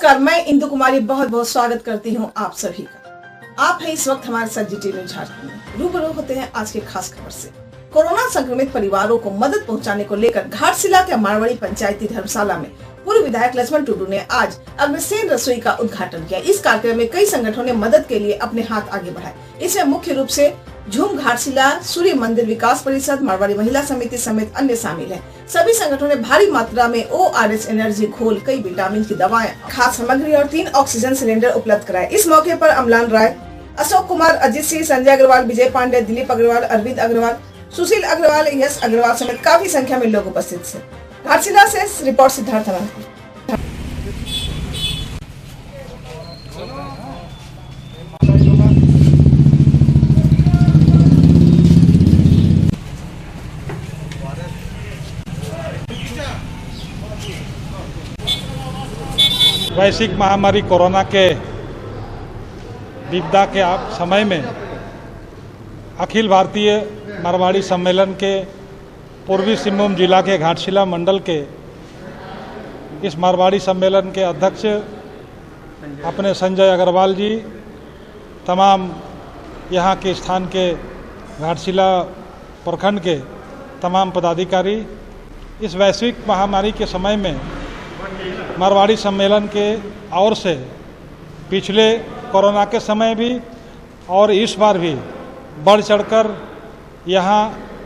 नमस्कार, मैं इंदु कुमारी बहुत बहुत स्वागत करती हूं आप सभी का। आप हैं इस वक्त हमारे साथ जीटी न्यूज झारखंड में। रूबरू होते हैं आज के खास खबर से। कोरोना संक्रमित परिवारों को मदद पहुंचाने को लेकर घाटशिला के मारवाड़ी पंचायती धर्मशाला में पूर्व विधायक लक्ष्मण टुडू ने आज अग्रसेन रसोई का उद्घाटन किया। इस कार्यक्रम में कई संगठनों ने मदद के लिए अपने हाथ आगे बढ़ाए। इसमें मुख्य रूप से झूम घाटशिला, सूर्य मंदिर विकास परिषद, मारवाड़ी महिला समिति समेत अन्य शामिल हैं। सभी संगठनों ने भारी मात्रा में ORS एनर्जी घोल, कई विटामिन की दवाएं, खाद्य सामग्री और 3 ऑक्सीजन सिलेंडर उपलब्ध कराए। इस मौके पर अमलान राय, अशोक कुमार, अजीत सिंह, संजय अग्रवाल, विजय पांडे, दिलीप अग्रवाल, अरविंद अग्रवाल, सुशील अग्रवाल, यश अग्रवाल समेत काफी संख्या में लोग उपस्थित थे। घाटशिला से रिपोर्ट सिद्धार्थ अनंत। वैश्विक महामारी कोरोना के विपदा के समय में अखिल भारतीय मारवाड़ी सम्मेलन के पूर्वी सिंहभूम जिला के घाटशिला मंडल के इस मारवाड़ी सम्मेलन के अध्यक्ष अपने संजय अग्रवाल जी, तमाम यहाँ के स्थान के घाटशिला प्रखंड के तमाम पदाधिकारी इस वैश्विक महामारी के समय में मारवाड़ी सम्मेलन के ओर से पिछले कोरोना के समय भी और इस बार भी बढ़ चढ़कर यहाँ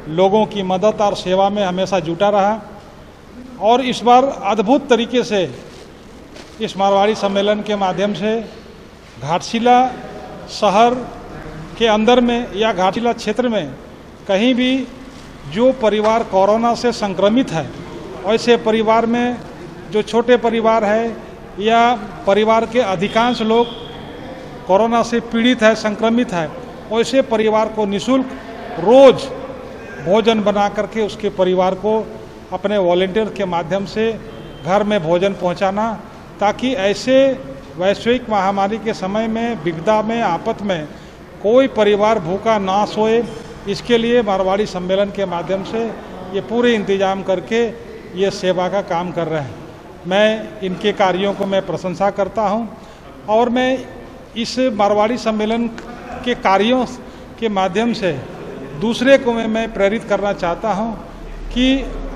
लोगों की मदद और सेवा में हमेशा जुटा रहा और इस बार अद्भुत तरीके से इस मारवाड़ी सम्मेलन के माध्यम से घाटशिला शहर के अंदर में या घाटशिला क्षेत्र में कहीं भी जो परिवार कोरोना से संक्रमित है, ऐसे परिवार में जो छोटे परिवार है या परिवार के अधिकांश लोग कोरोना से पीड़ित है, संक्रमित है, वैसे परिवार को निःशुल्क रोज भोजन बना करके उसके परिवार को अपने वॉलंटियर के माध्यम से घर में भोजन पहुंचाना, ताकि ऐसे वैश्विक महामारी के समय में, विपदा में, आफत में कोई परिवार भूखा ना सोए, इसके लिए मारवाड़ी सम्मेलन के माध्यम से ये पूरे इंतजाम करके ये सेवा का काम कर रहे हैं। मैं इनके कार्यों को मैं प्रशंसा करता हूं और मैं इस मारवाड़ी सम्मेलन के कार्यों के माध्यम से दूसरे को मैं प्रेरित करना चाहता हूं कि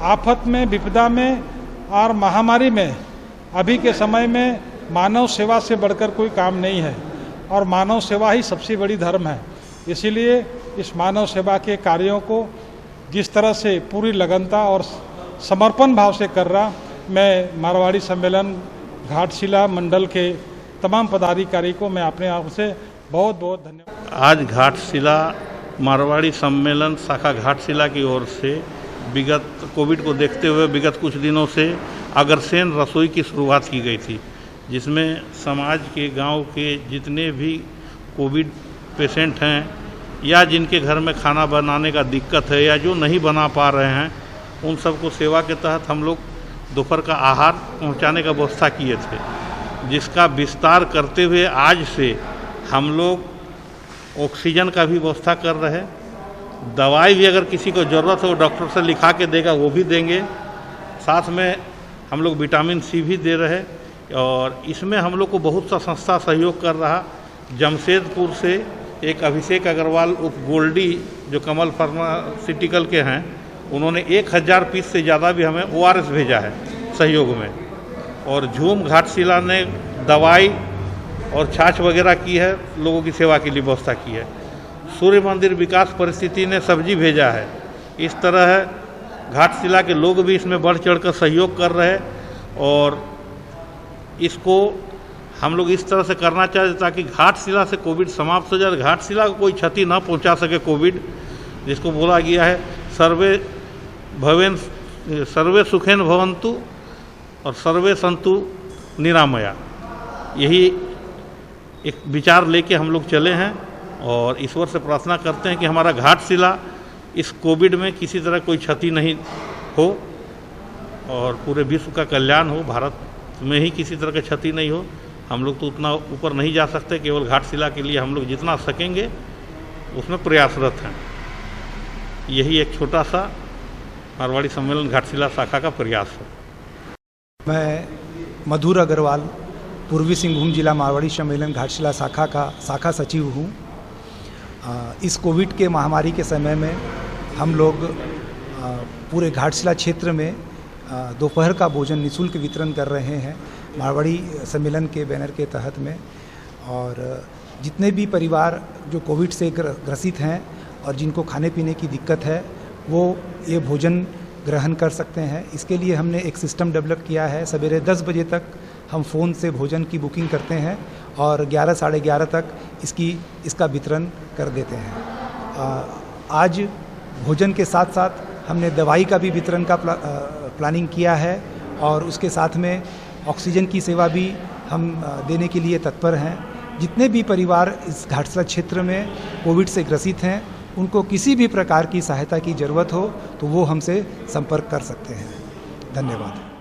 आफत में, विपदा में और महामारी में अभी के समय में मानव सेवा से बढ़कर कोई काम नहीं है और मानव सेवा ही सबसे बड़ी धर्म है। इसीलिए इस मानव सेवा के कार्यों को जिस तरह से पूरी लगनता और समर्पण भाव से कर रहा, मैं मारवाड़ी सम्मेलन घाटशिला मंडल के तमाम पदाधिकारी को मैं अपने आप से बहुत बहुत धन्यवाद। आज घाटशिला मारवाड़ी सम्मेलन शाखा घाटशिला की ओर से विगत कोविड को देखते हुए विगत कुछ दिनों से अग्रसेन रसोई की शुरुआत की गई थी, जिसमें समाज के गांव के जितने भी कोविड पेशेंट हैं या जिनके घर में खाना बनाने का दिक्कत है या जो नहीं बना पा रहे हैं, उन सबको सेवा के तहत हम लोग दोपहर का आहार पहुंचाने का व्यवस्था किए थे, जिसका विस्तार करते हुए आज से हम लोग ऑक्सीजन का भी व्यवस्था कर रहे हैं। दवाई भी अगर किसी को ज़रूरत हो डॉक्टर से लिखा के देगा वो भी देंगे। साथ में हम लोग विटामिन C भी दे रहे और इसमें हम लोग को बहुत सा संस्था सहयोग कर रहा। जमशेदपुर से एक अभिषेक अग्रवाल उप गोल्डी जो कमल फार्मास्यूटिकल के हैं, उन्होंने 1000 पीस से ज़्यादा भी हमें ORS भेजा है सहयोग में। और झूम घाटशिला ने दवाई और छाछ वगैरह की है, लोगों की सेवा के लिए व्यवस्था की है। सूर्य मंदिर विकास परिस्थिति ने सब्जी भेजा है। इस तरह घाटशिला के लोग भी इसमें बढ़ चढ़कर सहयोग कर रहे और इसको हम लोग इस तरह से करना चाहते ताकि घाटशिला से कोविड समाप्त हो जाए, घाटशिला को कोई क्षति ना पहुंचा सके। कोविड जिसको बोला गया है सर्वे सुखेन भवन्तु और सर्वे सन्तु निरामया, यही एक विचार लेके हम लोग चले हैं और ईश्वर से प्रार्थना करते हैं कि हमारा घाटशिला इस कोविड में किसी तरह कोई क्षति नहीं हो और पूरे विश्व का कल्याण हो, भारत में ही किसी तरह की क्षति नहीं हो। हम लोग तो उतना ऊपर नहीं जा सकते, केवल घाटशिला के लिए हम लोग जितना सकेंगे उसमें प्रयासरत हैं। यही एक छोटा सा मारवाड़ी सम्मेलन घाटशिला शाखा का प्रयास है। मैं मधुर अग्रवाल पूर्वी सिंहभूम जिला मारवाड़ी सम्मेलन घाटशिला शाखा सचिव हूँ। इस कोविड के महामारी के समय में हम लोग पूरे घाटशिला क्षेत्र में दोपहर का भोजन निःशुल्क वितरण कर रहे हैं मारवाड़ी सम्मेलन के बैनर के तहत में। और जितने भी परिवार जो कोविड से ग्रसित हैं और जिनको खाने पीने की दिक्कत है वो ये भोजन ग्रहण कर सकते हैं। इसके लिए हमने एक सिस्टम डेवलप किया है। सवेरे 10 बजे तक हम फ़ोन से भोजन की बुकिंग करते हैं और 11 साढ़े 11 तक इसका वितरण कर देते हैं। आज भोजन के साथ साथ हमने दवाई का भी वितरण का प्लानिंग किया है और उसके साथ में ऑक्सीजन की सेवा भी हम देने के लिए तत्पर हैं। जितने भी परिवार इस घाटशिला क्षेत्र में कोविड से ग्रसित हैं उनको किसी भी प्रकार की सहायता की ज़रूरत हो तो वो हमसे संपर्क कर सकते हैं। धन्यवाद।